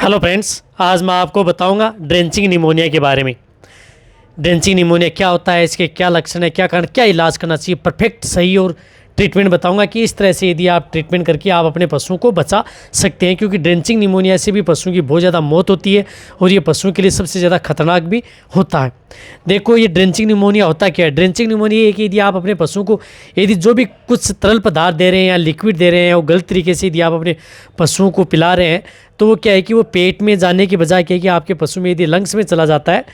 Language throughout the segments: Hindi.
हेलो फ्रेंड्स, आज मैं आपको बताऊंगा ड्रेंचिंग निमोनिया के बारे में। ड्रेंचिंग निमोनिया क्या होता है, इसके क्या लक्षण है, क्या कारण, क्या इलाज करना चाहिए, परफेक्ट सही और ट्रीटमेंट बताऊंगा कि इस तरह से यदि आप ट्रीटमेंट करके आप अपने पशुओं को बचा सकते हैं। क्योंकि ड्रेंचिंग निमोनिया से भी पशुओं की बहुत ज़्यादा मौत होती है और ये पशुओं के लिए सबसे ज़्यादा खतरनाक भी होता है। देखो, ये ड्रेंचिंग निमोनिया होता क्या है। ड्रेंचिंग निमोनिया है कि यदि आप अपने पशुओं को यदि जो भी कुछ तरल पदार्थ दे रहे हैं या लिक्विड दे रहे हैं और गलत तरीके से यदि आप अपने पशुओं को पिला रहे हैं तो वो क्या है कि वो पेट में जाने के बजाय क्या है कि आपके पशु में यदि लंग्स में चला जाता है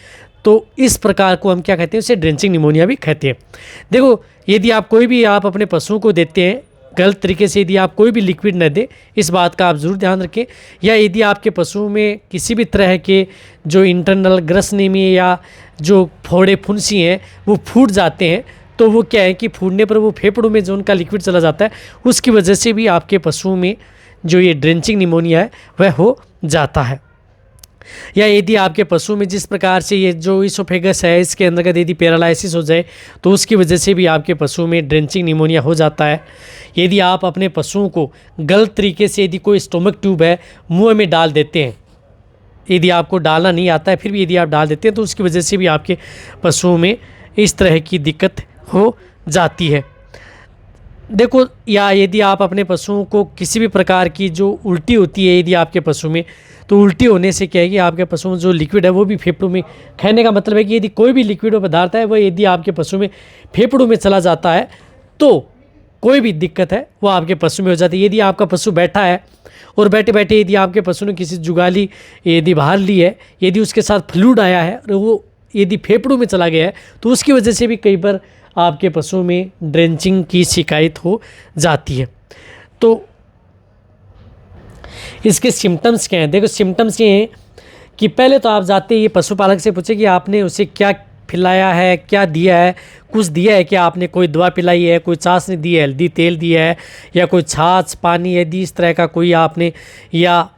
तो इस प्रकार को हम क्या कहते हैं, उसे ड्रेंचिंग निमोनिया भी कहते हैं। देखो, यदि आप कोई भी आप अपने पशुओं को देते हैं गलत तरीके से, यदि आप कोई भी लिक्विड न दें, इस बात का आप ज़रूर ध्यान रखें। या यदि आपके पशुओं में किसी भी तरह के जो इंटरनल ग्रसनेमी या जो फोड़े फुंसी हैं वो फूट जाते हैं तो वो क्या है कि फूटने पर वो फेफड़ों में जो उनका लिक्विड चला जाता है उसकी वजह से भी आपके पशुओं में जो ये ड्रेंचिंग निमोनिया है वह हो जाता है। या यदि आपके पशु में जिस प्रकार से ये जो इसोफेगस है इसके अंतर्गत यदि पैरालाइसिस हो जाए तो उसकी वजह से भी आपके पशु में ड्रेंचिंग निमोनिया हो जाता है। यदि आप अपने पशुओं को गलत तरीके से यदि कोई स्टोमक ट्यूब है मुंह में डाल देते हैं, यदि आपको डालना नहीं आता है फिर भी यदि आप डाल देते हैं तो उसकी वजह से भी आपके पशुओं में इस तरह की दिक्कत हो जाती है। देखो, या यदि आप अपने पशुओं को किसी भी प्रकार की जो उल्टी होती है यदि आपके पशु में, तो उल्टी होने से क्या है कि आपके पशु में जो लिक्विड है वो भी फेफड़ों में, कहने का मतलब है कि यदि कोई भी लिक्विड पदार्थ है वो यदि आपके पशु में फेफड़ों में चला जाता है तो कोई भी दिक्कत है वो आपके पशु में हो जाती है। यदि आपका पशु बैठा है और बैठे बैठे यदि आपके पशु ने किसी जुगाली यदि बाहर ली है, यदि उसके साथ फ्लूइड आया है और वो यदि फेफड़ों में चला गया है तो उसकी वजह से भी कई बार आपके पशुओं में ड्रेंचिंग की शिकायत हो जाती है। तो इसके सिम्टम्स क्या हैं। देखो, सिम्टम्स ये हैं कि पहले तो आप जाते ही पशुपालक से पूछे कि आपने उसे क्या खिलाया है, क्या दिया है, कुछ दिया है क्या, आपने कोई दवा पिलाई है, कोई चाशनी दी है, हल्दी तेल दिया है या कोई छाछ पानी यदि इस तरह का कोई आपने या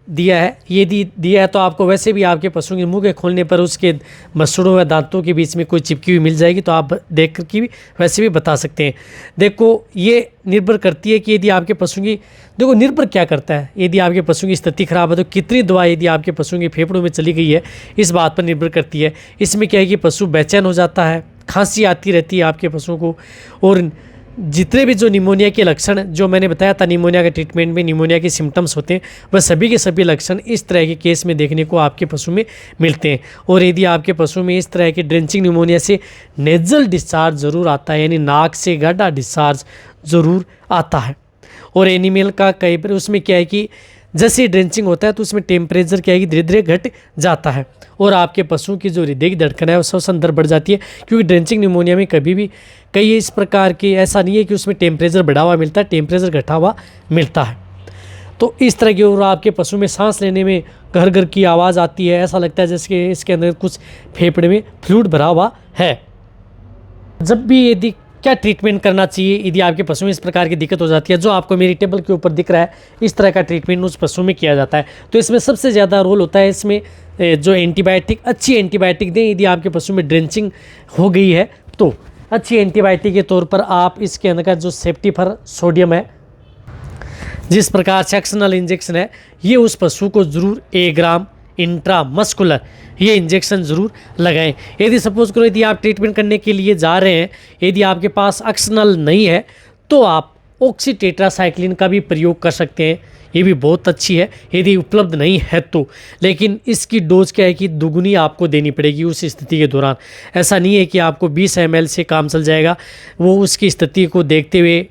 दिया है। यदि दिया है तो आपको वैसे भी आपके पशु के मुंह के खोलने पर उसके मसूड़ों या दांतों के बीच में कोई चिपकी हुई मिल जाएगी तो आप देख कर के भी वैसे भी बता सकते हैं। देखो, ये निर्भर करती है कि यदि आपके पशु की, देखो निर्भर क्या करता है, यदि आपके पशु की स्थिति खराब है तो कितनी दवा यदि आपके पशु के फेफड़ों में चली गई है इस बात पर निर्भर करती है। इसमें क्या है कि पशु बेचैन हो जाता है, खांसी आती रहती है आपके पशुओं को, और जितने भी जो निमोनिया के लक्षण जो मैंने बताया था निमोनिया के ट्रीटमेंट में निमोनिया के सिम्टम्स होते हैं वह सभी के सभी लक्षण इस तरह के केस में देखने को आपके पशु में मिलते हैं। और यदि आपके पशु में इस तरह के ड्रेंचिंग निमोनिया से नेजल डिस्चार्ज ज़रूर आता है, यानी नाक से गाढ़ा डिस्चार्ज ज़रूर आता है। और एनिमल का कई बार उसमें क्या है कि जैसे ड्रेंचिंग होता है तो उसमें टेम्परेचर क्या है कि धीरे धीरे घट जाता है और आपके पशु की जो हृदय की धड़कन है वो श्वसन दर बढ़ जाती है। क्योंकि ड्रेंचिंग निमोनिया में कभी भी कई इस प्रकार के ऐसा नहीं है कि उसमें टेम्परेचर बढ़ा हुआ मिलता है, टेम्परेचर घटा हुआ मिलता है। तो इस तरह की, और आपके पशु में सांस लेने में घर घर की आवाज़ आती है, ऐसा लगता है जैसे कि इसके अंदर कुछ फेफड़े में फ्लूइड भरा हुआ है। जब भी यदि क्या ट्रीटमेंट करना चाहिए यदि आपके पशु में इस प्रकार की दिक्कत हो जाती है, जो आपको मेरी टेबल के ऊपर दिख रहा है इस तरह का ट्रीटमेंट उस पशु में किया जाता है। तो इसमें सबसे ज़्यादा रोल होता है इसमें जो एंटीबायोटिक, अच्छी एंटीबायोटिक दें। यदि आपके पशु में ड्रेंचिंग हो गई है तो अच्छी एंटीबायोटिक के तौर पर आप इसके अंदर का जो सेफ्टीफर सोडियम है, जिस प्रकार से एक्सटर्नल इंजेक्शन है, ये उस पशु को ज़रूर 1 ग्राम इंट्रामस्कुलर ये इंजेक्शन ज़रूर लगाएं। यदि सपोज करो यदि आप ट्रीटमेंट करने के लिए जा रहे हैं, यदि आपके पास एक्सटर्नल नहीं है तो आप ऑक्सीटेट्रासाइक्लिन का भी प्रयोग कर सकते हैं, ये भी बहुत अच्छी है यदि उपलब्ध नहीं है तो। लेकिन इसकी डोज क्या है कि दुगुनी आपको देनी पड़ेगी उस स्थिति के दौरान। ऐसा नहीं है कि आपको 20 ml से काम चल जाएगा, वो उसकी स्थिति को देखते हुए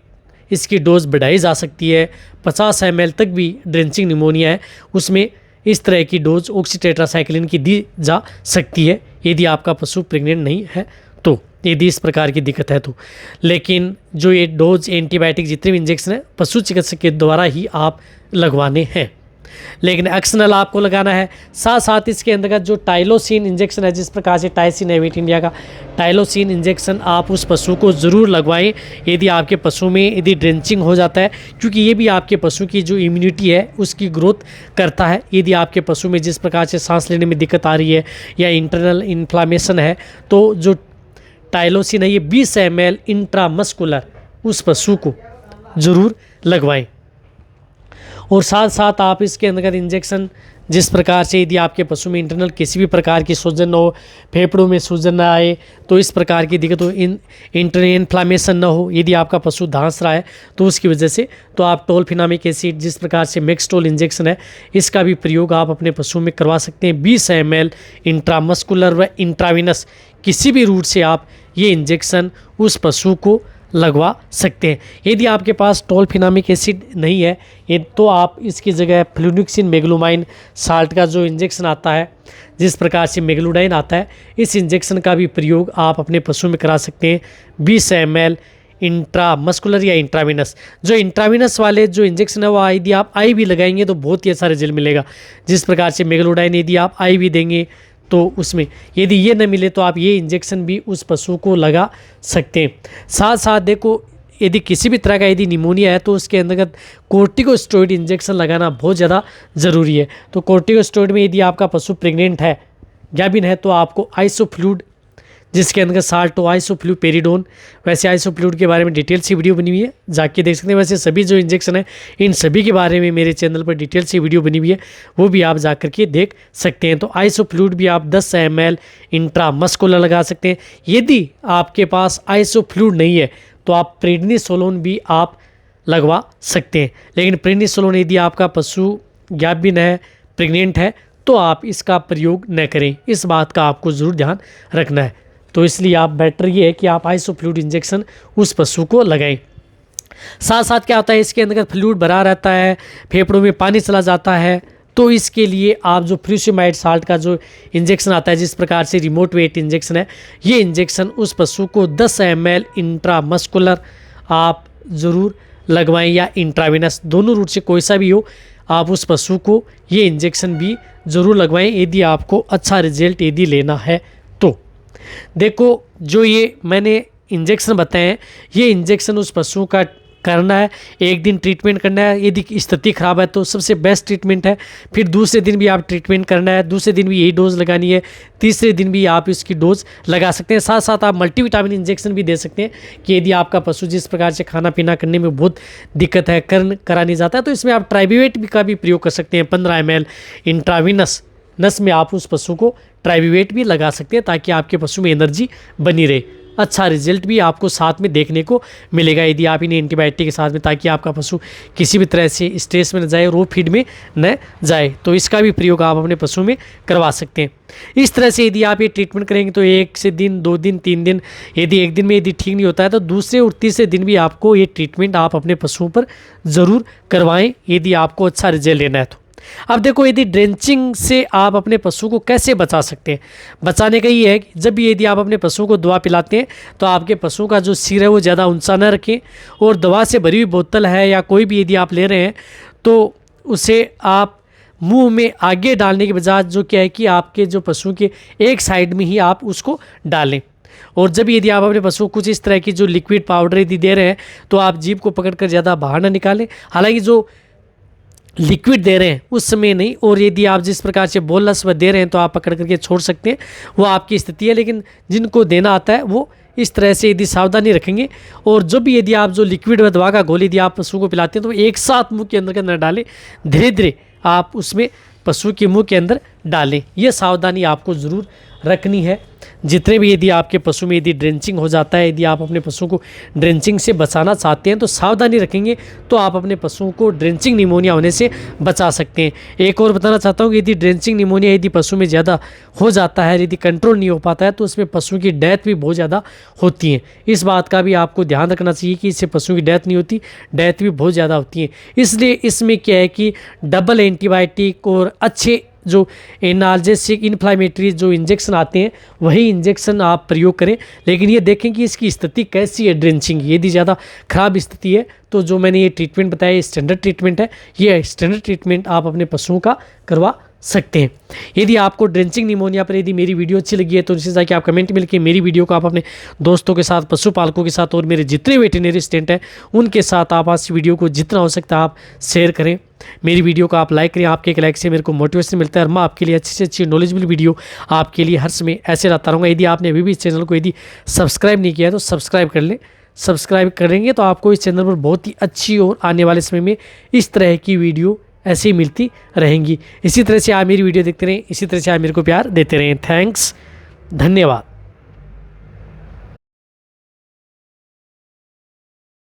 इसकी डोज बढ़ाई जा सकती है। 50 ml तक भी ड्रेंचिंग निमोनिया है उसमें इस तरह की डोज ऑक्सीटेट्रासाइक्लिन की दी जा सकती है यदि आपका पशु प्रेग्नेंट नहीं है तो, यदि इस प्रकार की दिक्कत है तो। लेकिन जो ये डोज एंटीबायोटिक जितने भी इंजेक्शन है पशु चिकित्सक के द्वारा ही आप लगवाने हैं, लेकिन एक्सटर्नल आपको लगाना है। साथ साथ इसके अंतर्गत जो टाइलोसिन इंजेक्शन है, जिस प्रकार से टाइसिन एविट इंडिया का टाइलोसिन इंजेक्शन आप उस पशु को ज़रूर लगवाएं यदि आपके पशु में यदि ड्रेंचिंग हो जाता है, क्योंकि ये भी आपके पशु की जो इम्यूनिटी है उसकी ग्रोथ करता है। यदि आपके पशु में जिस प्रकार से सांस लेने में दिक्कत आ रही है या इंटरनल इन्फ्लामेशन है तो जो टाइलोसिन है ये 20 ml इंट्रामस्कुलर उस पशु को ज़रूर लगवाएं। और साथ साथ आप इसके अंदर इंजेक्शन जिस प्रकार से यदि आपके पशु में इंटरनल किसी भी प्रकार की सूजन न हो, फेफड़ों में सूजन ना आए, तो इस प्रकार की दिक्कत हो, इन्फ्लामेशन ना हो, यदि आपका पशु धांस रहा है तो उसकी वजह से, तो आप टोल्फेनामिक एसिड जिस प्रकार से मेक्सटोल इंजेक्शन है इसका भी प्रयोग आप अपने पशु में करवा सकते हैं। 20 ml इंट्रामस्कुलर व इंट्राविनस किसी भी रूट से आप ये इंजेक्शन उस पशु को लगवा सकते हैं। यदि आपके पास टोल्फेनामिक एसिड नहीं है ये तो आप इसकी जगह फ्लुनिक्सिन मेग्लोमाइन साल्ट का जो इंजेक्शन आता है, जिस प्रकार से मेग्लोडाइन आता है, इस इंजेक्शन का भी प्रयोग आप अपने पशु में करा सकते हैं। 20 ml इंट्रामस्कुलर या इंट्राविनस। जो इंट्राविनस वाले जो इंजेक्शन है वो यदि आप आई भी लगाएंगे तो बहुत ही अच्छा रिजल्ट मिलेगा। जिस प्रकार से मेग्लोडाइन यदि आप आई भी देंगे तो उसमें यदि ये न मिले तो आप ये इंजेक्शन भी उस पशु को लगा सकते हैं। साथ साथ देखो यदि किसी भी तरह का यदि निमोनिया है तो उसके अंतर्गत कोर्टिकोस्टेरॉइड इंजेक्शन लगाना बहुत ज़्यादा ज़रूरी है। तो कोर्टिकोस्टेरॉइड में यदि आपका पशु प्रेग्नेंट है, गाभिन है, तो आपको आइसोफ्लूड जिसके अंदर साल्ट हो, आइसोफ्लूपेरिडोन, वैसे आइसोफ्लूड के बारे में डिटेल से वीडियो बनी हुई है, जाके देख सकते हैं। वैसे सभी जो इंजेक्शन है इन सभी के बारे में मेरे चैनल पर डिटेल से वीडियो बनी हुई है, वो भी आप जा करके देख सकते हैं। तो आइसोफ्लूड भी आप 10 ml इंट्रामस्कुलर लगा सकते हैं। यदि आपके पास आइसोफ्लूड नहीं है तो आप प्रेडनिसोलोन भी आप लगवा सकते हैं। लेकिन प्रेडनिसोलोन यदि आपका पशु गाभिन है, प्रेग्नेंट है, तो आप इसका प्रयोग न करें। इस बात का आपको ज़रूर ध्यान रखना है। तो इसलिए आप बेटर ये है कि आप आइसोफ्लूड इंजेक्शन उस पशु को लगाएं। साथ साथ क्या होता है, इसके अंदर फ्लूइड भरा रहता है, फेफड़ों में पानी चला जाता है, तो इसके लिए आप जो फ्यूसिमाइड साल्ट का जो इंजेक्शन आता है, जिस प्रकार से रिमोट वेट इंजेक्शन है, ये इंजेक्शन उस पशु को 10 ml इंट्रामस्कुलर आप ज़रूर लगवाएं या इंट्राविनस, दोनों रूट से कोई सा भी हो, आप उस पशु को ये इंजेक्शन भी ज़रूर लगवाएं यदि आपको अच्छा रिजल्ट यदि लेना है तो। देखो जो ये मैंने इंजेक्शन बताए हैं, ये इंजेक्शन उस पशु का करना है, एक दिन ट्रीटमेंट करना है। यदि स्थिति खराब है तो सबसे बेस्ट ट्रीटमेंट है। फिर दूसरे दिन भी आप ट्रीटमेंट करना है, दूसरे दिन भी यही डोज लगानी है, तीसरे दिन भी आप इसकी डोज लगा सकते हैं। साथ साथ आप मल्टीविटामिन इंजेक्शन भी दे सकते हैं कि यदि आपका पशु जिस प्रकार से खाना पीना करने में बहुत दिक्कत है, करा नहीं जाता है, तो इसमें आप ट्राइब्यूवेट का भी प्रयोग कर सकते हैं। 15 ml इंट्राविनस नस में आप उस पशु को ट्राइब्यूवेट भी लगा सकते हैं ताकि आपके पशु में एनर्जी बनी रहे। अच्छा रिजल्ट भी आपको साथ में देखने को मिलेगा यदि आप इन्हें एंटीबायोटिक के साथ में, ताकि आपका पशु किसी भी तरह से स्ट्रेस में न जाए, रो फीड में न जाए। तो इसका भी प्रयोग आप अपने पशु में करवा सकते हैं। इस तरह से यदि आप ये ट्रीटमेंट करेंगे तो 1 से दिन, 2 दिन, 3 दिन, यदि एक दिन में यदि ठीक नहीं होता है तो दूसरे और तीसरे दिन भी आपको ये ट्रीटमेंट आप अपने पशुओं पर ज़रूर करवाएं यदि आपको अच्छा रिजल्ट लेना है तो। अब देखो यदि ड्रेंचिंग से आप अपने पशु को कैसे बचा सकते हैं। बचाने का ये है कि जब भी यदि आप अपने पशुओं को दवा पिलाते हैं तो आपके पशुओं का जो सिर है वो ज़्यादा ऊंचा न रखें, और दवा से भरी हुई बोतल है या कोई भी यदि आप ले रहे हैं तो उसे आप मुंह में आगे डालने के बजाय जो क्या है कि आपके जो पशु के एक साइड में ही आप उसको डालें। और जब यदि आप अपने पशु को कुछ इस तरह की जो लिक्विड पाउडर यदि दे रहे हैं तो आप जीभ को पकड़कर ज़्यादा बाहर ना निकालें। हालांकि जो लिक्विड दे रहे हैं उस समय नहीं, और यदि आप जिस प्रकार से बोलस व दे रहे हैं तो आप पकड़ करके छोड़ सकते हैं, वो आपकी स्थिति है। लेकिन जिनको देना आता है वो इस तरह से यदि सावधानी रखेंगे, और जब भी यदि आप जो लिक्विड व दवा का घोल यदि आप पशु को पिलाते हैं तो एक साथ मुंह के अंदर डालें, धीरे धीरे आप उसमें पशु के मुंह के अंदर डालें। ये सावधानी आपको ज़रूर रखनी है। जितने भी यदि आपके पशु में यदि ड्रेंचिंग हो जाता है, यदि आप अपने पशु को ड्रेंचिंग से बचाना चाहते हैं तो सावधानी रखेंगे तो आप अपने पशुओं को ड्रेंचिंग निमोनिया होने से बचा सकते हैं। एक और बताना चाहता हूँ कि यदि ड्रेंचिंग निमोनिया यदि पशु में ज़्यादा हो जाता है, यदि कंट्रोल नहीं हो पाता है, तो उसमें पशु की डेथ भी बहुत ज़्यादा होती है। इस बात का भी आपको ध्यान रखना चाहिए कि इससे पशु की डेथ नहीं होती, डेथ भी बहुत ज़्यादा होती है। इसलिए इसमें क्या है कि डबल एंटीबायोटिक और अच्छे जो एनाल्जेसिक इन्फ्लामेटरी जो इंजेक्शन आते हैं वही इंजेक्शन आप प्रयोग करें। लेकिन ये देखें कि इसकी स्थिति कैसी है ड्रेंचिंग। यदि ज़्यादा ख़राब स्थिति है तो जो मैंने ये ट्रीटमेंट बताया ये स्टैंडर्ड ट्रीटमेंट है, ये स्टैंडर्ड ट्रीटमेंट आप अपने पशुओं का करवा सकते हैं। यदि आपको ड्रेंचिंग निमोनिया पर यदि मेरी वीडियो अच्छी लगी है तो नीचे जाके आप कमेंट में लिखिए। मेरी वीडियो को आप अपने दोस्तों के साथ, पशुपालकों के साथ और मेरे जितने वेटरनरी स्टूडेंट हैं उनके साथ आप आज वीडियो को जितना हो सकता है आप शेयर करें। मेरी वीडियो को आप लाइक करें, आपके एक लाइक से मेरे को मोटिवेशन मिलता है और मैं आपके लिए अच्छी से अच्छी नॉलेजेबल वीडियो आपके लिए हर समय ऐसे लाता रहूँगा। यदि आपने अभी भी इस चैनल को यदि सब्सक्राइब नहीं किया है तो सब्सक्राइब कर लें, सब्सक्राइब करेंगे तो आपको इस चैनल पर बहुत ही अच्छी और आने वाले समय में इस तरह की वीडियो ऐसी मिलती रहेंगी। इसी तरह से आप मेरी वीडियो देखते रहें, इसी तरह से आप मेरे को प्यार देते रहें। थैंक्स, धन्यवाद।